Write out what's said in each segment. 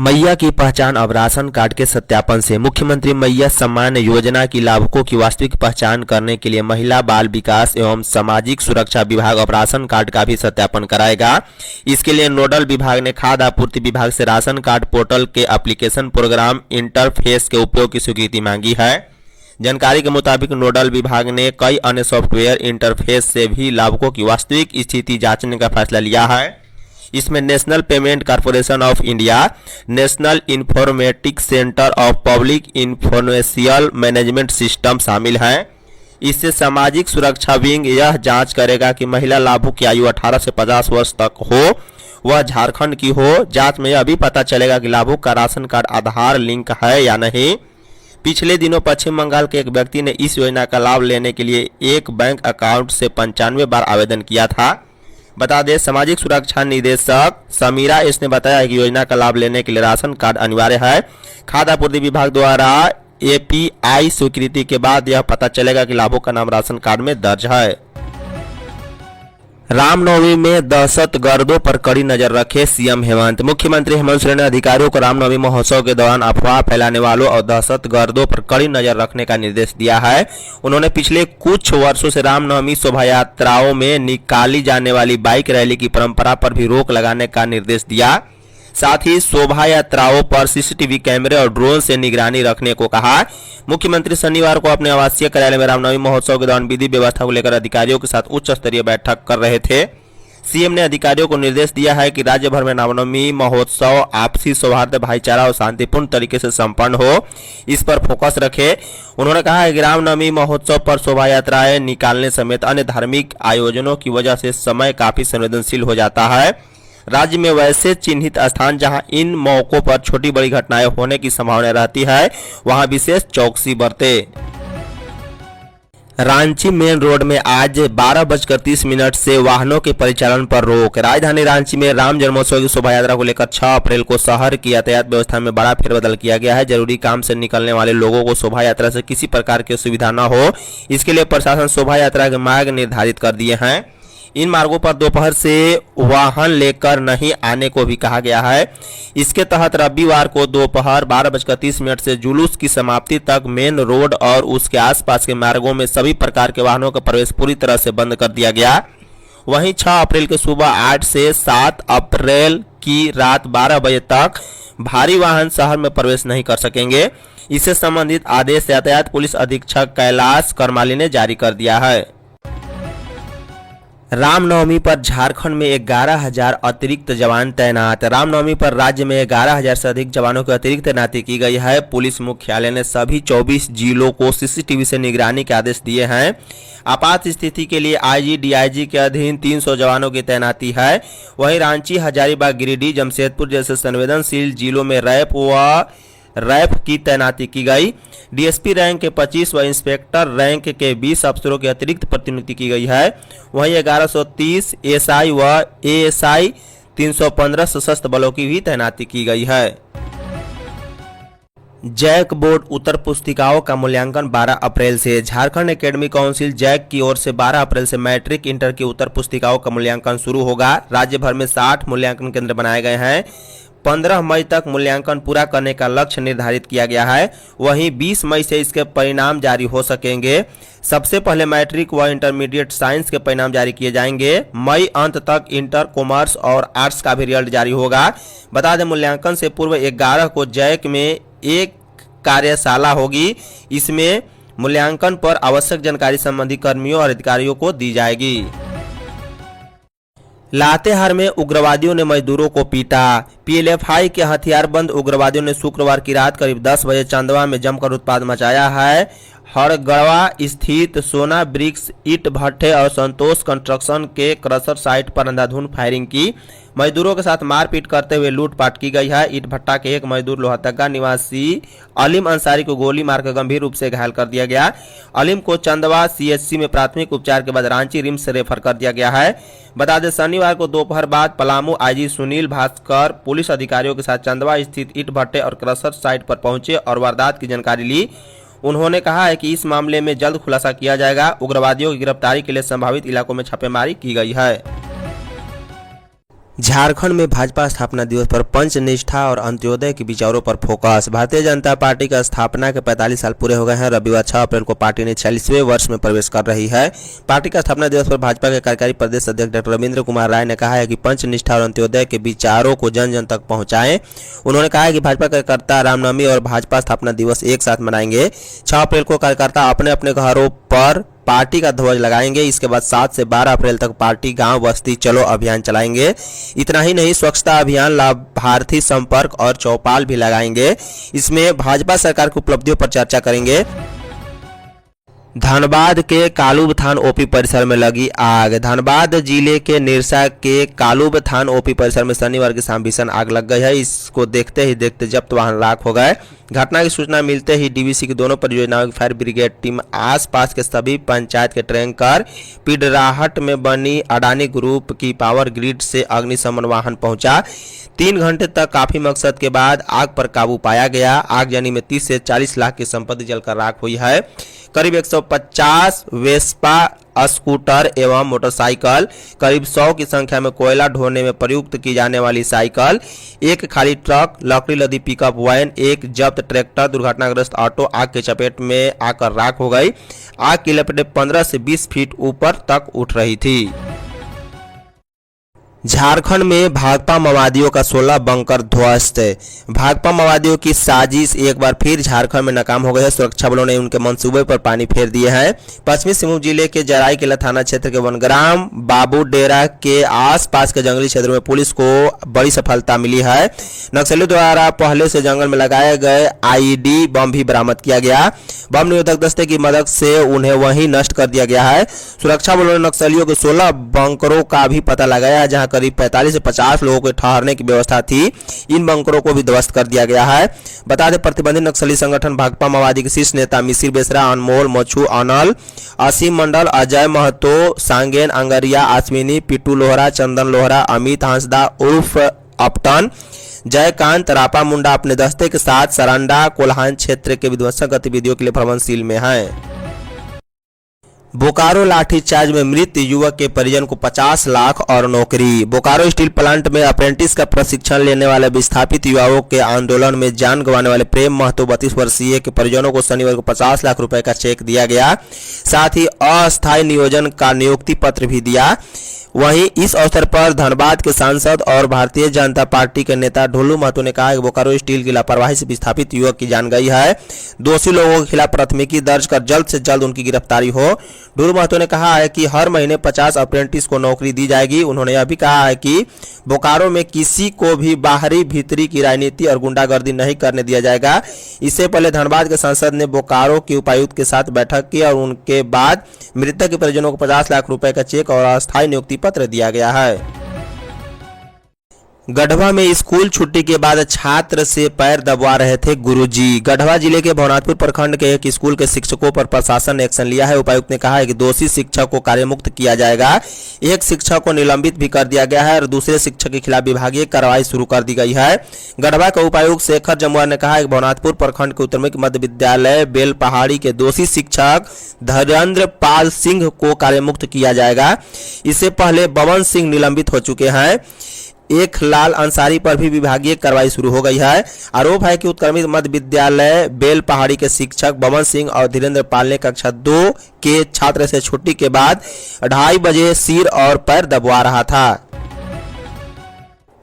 मैया की पहचान अब राशन कार्ड के सत्यापन से। मुख्यमंत्री मैया सम्मान योजना की लाभुकों की वास्तविक पहचान करने के लिए महिला बाल विकास एवं सामाजिक सुरक्षा विभाग अब राशन कार्ड का भी सत्यापन कराएगा। इसके लिए नोडल विभाग ने खाद्य आपूर्ति विभाग से राशन कार्ड पोर्टल के एप्लीकेशन प्रोग्राम इंटरफेस के उपयोग की स्वीकृति मांगी है। जानकारी के मुताबिक नोडल विभाग ने कई अन्य सॉफ्टवेयर इंटरफेस से भी लाभुकों की वास्तविक स्थिति जांचने का फैसला लिया है। इसमें national payment corporation of India, national informatics centre of public information management system शामिल हैं। इससे सामाजिक सुरक्षा विंग यह जांच करेगा कि महिला लाभुक की आयु 18 से 50 वर्ष तक हो, वह झारखंड की हो। जांच में यह भी पता चलेगा कि लाभुक का राशन कार्ड आधार लिंक है या नहीं। पिछले दिनों पश्चिम बंगाल के एक व्यक्ति ने इस योजना का लाभ लेने के लिए एक बैंक अकाउंट से 95 बार आवेदन किया था। बता दें, सामाजिक सुरक्षा निदेशक समीरा एस ने बताया कि योजना का लाभ लेने के लिए राशन कार्ड अनिवार्य है। खाद्य आपूर्ति विभाग द्वारा एपीआई स्वीकृति के बाद यह पता चलेगा कि लाभुक का नाम राशन कार्ड में दर्ज है। रामनवमी में दहशतगर्दों पर कड़ी नजर रखे सीएम हेमंत। मुख्यमंत्री हेमंत सोरेन ने अधिकारियों को रामनवमी महोत्सव के दौरान अफवाह फैलाने वालों और दहशतगर्दों पर कड़ी नजर रखने का निर्देश दिया है। उन्होंने पिछले कुछ वर्षों से रामनवमी शोभा यात्राओं में निकाली जाने वाली बाइक रैली की परंपरा पर भी रोक लगाने का निर्देश दिया। साथ ही शोभा यात्राओं पर सीसीटीवी कैमरे और ड्रोन से निगरानी रखने को कहा। मुख्यमंत्री शनिवार को अपने आवासीय कार्यालय में रामनवमी महोत्सव के दौरान विधि व्यवस्था को लेकर अधिकारियों के साथ उच्च स्तरीय बैठक कर रहे थे। सीएम ने अधिकारियों को निर्देश दिया है कि राज्य भर में रामनवमी महोत्सव आपसी सौहार्द, भाईचारा और शांतिपूर्ण तरीके से संपन्न हो, इस पर फोकस रखे। उन्होंने कहा है कि रामनवमी महोत्सव पर शोभा यात्राएं निकालने समेत अन्य धार्मिक आयोजनों की वजह से समय काफी संवेदनशील हो जाता है। राज्य में वैसे चिन्हित स्थान जहां इन मौकों पर छोटी बड़ी घटनाएं होने की संभावना रहती है, वहां विशेष चौकसी बरते। रांची मेन रोड में आज 12:30 से वाहनों के परिचालन पर रोक। राजधानी रांची में राम जन्मोत्सव की शोभा यात्रा को लेकर 6 अप्रैल को शहर की यातायात व्यवस्था में बड़ा फेरबदल किया गया है। जरूरी काम से निकलने वाले लोगों को शोभा यात्रा से किसी प्रकार की असुविधा न हो, इसके लिए प्रशासन शोभा यात्रा के मार्ग निर्धारित कर दिए हैं। इन मार्गों पर दोपहर से वाहन लेकर नहीं आने को भी कहा गया है। इसके तहत रविवार को दोपहर 12:30 से जुलूस की समाप्ति तक मेन रोड और उसके आसपास के मार्गों में सभी प्रकार के वाहनों का प्रवेश पूरी तरह से बंद कर दिया गया। वहीं 6 अप्रैल के सुबह 8 से 7 अप्रैल की रात 12 बजे तक भारी वाहन शहर में प्रवेश नहीं कर सकेंगे। इससे संबंधित आदेश यातायात पुलिस अधीक्षक कैलाश करमाली ने जारी कर दिया है। रामनवमी पर झारखंड में 11,000 अतिरिक्त जवान तैनात। रामनवमी पर राज्य में 11,000 से अधिक जवानों की अतिरिक्त तैनाती की गई है। पुलिस मुख्यालय ने सभी 24 जिलों को सीसीटीवी से निगरानी के आदेश दिए हैं। आपात स्थिति के लिए आईजी डीआईजी के अधीन 300 जवानों की तैनाती है। वहीं रांची, हजारीबाग, गिरिडीह, जमशेदपुर जैसे संवेदनशील जिलों में रैप की तैनाती की गई। डीएसपी रैंक के 25 व इंस्पेक्टर रैंक के 20 अफसरों की अतिरिक्त प्रतिनियुक्ति की गई है। वहीं 1130 एसआई व एएसआई 315 सशस्त्र बलों की भी तैनाती की गई है। जैक बोर्ड उत्तर पुस्तिकाओं का मूल्यांकन 12 अप्रैल से। झारखंड एकेडमिक काउंसिल जैक की ओर से 12 अप्रैल से मैट्रिक इंटर की उत्तर पुस्तिकाओं का मूल्यांकन शुरू होगा। राज्य भर में 60 मूल्यांकन केंद्र बनाए गए हैं। 15 मई तक मूल्यांकन पूरा करने का लक्ष्य निर्धारित किया गया है। वहीं 20 मई से इसके परिणाम जारी हो सकेंगे। सबसे पहले मैट्रिक व इंटरमीडिएट साइंस के परिणाम जारी किए जाएंगे। मई अंत तक इंटर, कॉमर्स और आर्ट्स का भी रिजल्ट जारी होगा। बता दें, मूल्यांकन से पूर्व 11 को जैक में एक कार्यशाला होगी। इसमें मूल्यांकन पर आवश्यक जानकारी संबंधी कर्मियों और अधिकारियों को दी जाएगी। लातेहार में उग्रवादियों ने मजदूरों को पीटा। पीएलएफआई के हथियारबंद उग्रवादियों ने शुक्रवार की रात करीब 10 बजे चंदवा में जमकर उत्पात मचाया है। हड़गड़वा स्थित सोना ब्रिक्स ईट भट्टे और संतोष कंस्ट्रक्शन के क्रशर साइट पर अंधाधुंध फायरिंग की। मजदूरों के साथ मारपीट करते हुए लूटपाट की गई है। ईट भट्टा के एक मजदूर लोहरदगा निवासी अलीम अंसारी को गोली मारकर गंभीर रूप से घायल कर दिया गया। अलीम को चंदवा सीएचसी में प्राथमिक उपचार के बाद रांची रिम्स से रेफर कर दिया गया है। बता दें, शनिवार को दोपहर बाद पलामू आईजी सुनील भास्कर पुलिस अधिकारियों के साथ चंदवा स्थित ईट भट्टे और क्रशर साइट पर पहुंचे और वारदात की जानकारी ली। उन्होंने कहा है कि इस मामले में जल्द खुलासा किया जाएगा। उग्रवादियों की गिरफ्तारी के लिए संभावित इलाकों में छापेमारी की गई है। झारखंड में भाजपा स्थापना दिवस पर पंचनिष्ठा और अंत्योदय के विचारों पर फोकस। भारतीय जनता पार्टी का स्थापना के 45 साल पूरे हो गए हैं। रविवार 6 अप्रैल को पार्टी ने 46वें वर्ष में प्रवेश कर रही है। पार्टी का स्थापना दिवस पर भाजपा के कार्यकारी प्रदेश अध्यक्ष डॉक्टर रविंद्र कुमार राय ने कहा है कि पंचनिष्ठा और अंत्योदय के विचारों को जन जन तक पहुंचाएं। उन्होंने कहा है कि भाजपा कार्यकर्ता रामनवमी और भाजपा स्थापना दिवस एक साथ मनाएंगे। 6 अप्रैल को कार्यकर्ता अपने अपने घरों पर पार्टी का ध्वज लगाएंगे। इसके बाद 7 से 12 अप्रैल तक पार्टी गांव बस्ती चलो अभियान चलाएंगे। इतना ही नहीं, स्वच्छता अभियान, लाभार्थी संपर्क और चौपाल भी लगाएंगे। इसमें भाजपा सरकार की उपलब्धियों पर चर्चा करेंगे। धनबाद के कालूब थान ओपी परिसर में लगी आग। धनबाद जिले के निरसा के कालूब थान ओपी परिसर में शनिवार की शाम भीषण आग लग गई है। इसको देखते ही देखते जब्त वाहन राख हो गए। घटना की सूचना मिलते ही डीवीसी की दोनों परियोजनाओं की फायर ब्रिगेड टीम आसपास के सभी पंचायत के टैंकर पिडराहट में बनी अडानी ग्रुप की पावर ग्रिड से अग्निशमन वाहन पहुंचा। 3 घंटे तक काफी मकसद के बाद आग पर काबू पाया गया। आगजनी में 30 से 40 लाख की संपत्ति जलकर राख हुई है। करीब 150 वेस्पा स्कूटर एवं मोटरसाइकिल, करीब 100 की संख्या में कोयला ढोने में प्रयुक्त की जाने वाली साइकिल, एक खाली ट्रक, लकड़ी लदी पिकअप वैन, एक जब्त ट्रैक्टर, दुर्घटनाग्रस्त ऑटो आग की चपेट में आकर राख हो गई। आग की लपटें 15 से 20 फीट ऊपर तक उठ रही थी। झारखंड में भाकपा माओवादियों का 16 बंकर ध्वस्त। भाकपा माओवादियों की साजिश एक बार फिर झारखंड में नाकाम हो गई है। सुरक्षा बलों ने उनके मंसूबे पर पानी फेर दिए हैं। पश्चिमी सिंहभूम जिले के जराईकेला थाना क्षेत्र के वनग्राम बाबू डेरा के आसपास के जंगली क्षेत्रों में पुलिस को बड़ी सफलता मिली है। नक्सलियों द्वारा पहले से जंगल में लगाए गए आईडी बम भी बरामद किया गया। बम निरोधक दस्ते की मदद से उन्हें वहीं नष्ट कर दिया गया है। सुरक्षा बलों ने नक्सलियों के 16 बंकरों का भी पता लगाया, जहां करीब 45 से 50 लोगों के ठहरने की व्यवस्था थी। इन बंकरों को भी ध्वस्त कर दिया गया है। बता दें, प्रतिबंधित नक्सली संगठन भाकपा माओवादी के शीर्ष नेता मिसिर बेसरा, अनमोल, मच्छू, अनल, असीम मंडल, अजय महतो, सांगेन अंगरिया, आसमिनी, पिट्टू लोहरा, चंदन लोहरा, अमित हांसदा उर्फ अपटन, जयकांत रापा मुंडा अपने दस्ते के साथ सरांडा कोल्हान क्षेत्र के विध्वंसक गतिविधियों के लिए भ्रमणशील में हैं। बोकारो लाठीचार्ज में मृत युवक के परिजन को 50 लाख और नौकरी। बोकारो स्टील प्लांट में अप्रेंटिस का प्रशिक्षण लेने वाले विस्थापित युवाओं के आंदोलन में जान गंवाने वाले प्रेम महतो 32 वर्षीय के परिजनों को शनिवार को 50 लाख रुपए का चेक दिया गया। साथ ही अस्थायी नियोजन का नियुक्ति पत्र भी दिया। वहीं इस अवसर पर धनबाद के सांसद और भारतीय जनता पार्टी के नेता ढोलू महतो ने कहा कि बोकारो स्टील की लापरवाही से विस्थापित युवक की जान गई है। दोषी लोगों के खिलाफ प्राथमिकी दर्ज कर जल्द से जल्द उनकी गिरफ्तारी हो। ढोलू महतो ने कहा है कि हर महीने 50 अप्रेंटिस को नौकरी दी जाएगी। उन्होंने यह भी कहा है कि बोकारो में किसी को भी बाहरी भीतरी की राजनीति और गुंडागर्दी नहीं करने दिया जाएगा। इससे पहले धनबाद के सांसद ने बोकारो के उपायुक्त के साथ बैठक की और उनके बाद मृतक के परिजनों को 50 लाख रुपए का चेक और अस्थायी नियुक्ति पत्र दिया गया है। गढ़वा में स्कूल छुट्टी के बाद छात्र से पैर दबवा रहे थे गुरुजी। गढ़वा जिले के भवनाथपुर प्रखंड के एक स्कूल के शिक्षकों पर प्रशासन ने एक्शन लिया है। उपायुक्त ने कहा है कि दोषी शिक्षक को कार्यमुक्त किया जाएगा। एक शिक्षक को निलंबित भी कर दिया गया है और दूसरे शिक्षक के खिलाफ विभागीय कार्रवाई शुरू कर दी गई है। गढ़वा के उपायुक्त शेखर जमुआर ने कहा है कि भवनाथपुर प्रखंड के उत्तरमुखी मध्य विद्यालय बेल पहाड़ी के दोषी शिक्षक धैर्येंद्र पाल सिंह को कार्यमुक्त किया जाएगा। इससे पहले बमन सिंह निलंबित हो चुके हैं। एक लाल अंसारी पर भी विभागीय कार्रवाई शुरू हो गई है। आरोप है कि उत्क्रमित मध्य विद्यालय बेल पहाड़ी के शिक्षक बमन सिंह और धीरेन्द्र पाल ने कक्षा 2 के छात्र से छुट्टी के बाद 2:30 बजे सिर और पैर दबवा रहा था।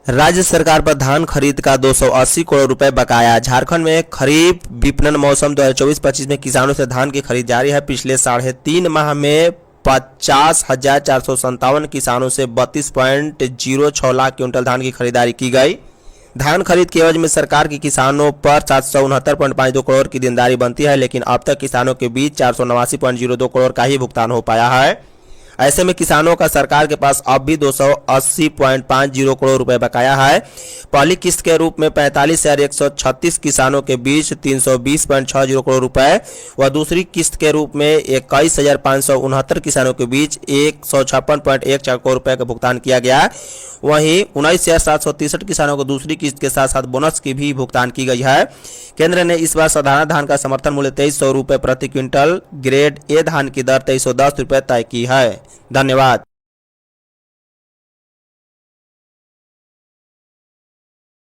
राज्य सरकार पर धान खरीद का 280 करोड़ रुपए बकाया। झारखंड में खरीफ विपणन मौसम 2024-25 में किसानों से धान की खरीद जारी है। पिछले 3.5 माह में 50,457 किसानों से 32.06 लाख क्विंटल धान की खरीदारी की गई। धान खरीद के एवज में सरकार की किसानों पर 769.52 करोड़ की देनदारी बनती है, लेकिन अब तक किसानों के बीच 489.02 करोड़ का ही भुगतान हो पाया है। ऐसे में किसानों का सरकार के पास अब भी 280.50 करोड़ रुपए बकाया है। पहली किस्त के रूप में 45,136 किसानों के बीच 320.60 करोड़ रुपए व दूसरी किस्त के रूप में 21,569 किसानों के बीच 156.14 करोड़ रुपए का भुगतान किया गया। वहीं 19,763 किसानों को दूसरी किस्त के साथ साथ बोनस की भी भुगतान की गई है। केंद्र ने इस बार साधारण धान का समर्थन मूल्य 2300 रुपए प्रति क्विंटल, ग्रेड ए धान की दर 2310 रुपए तय की है। धन्यवाद।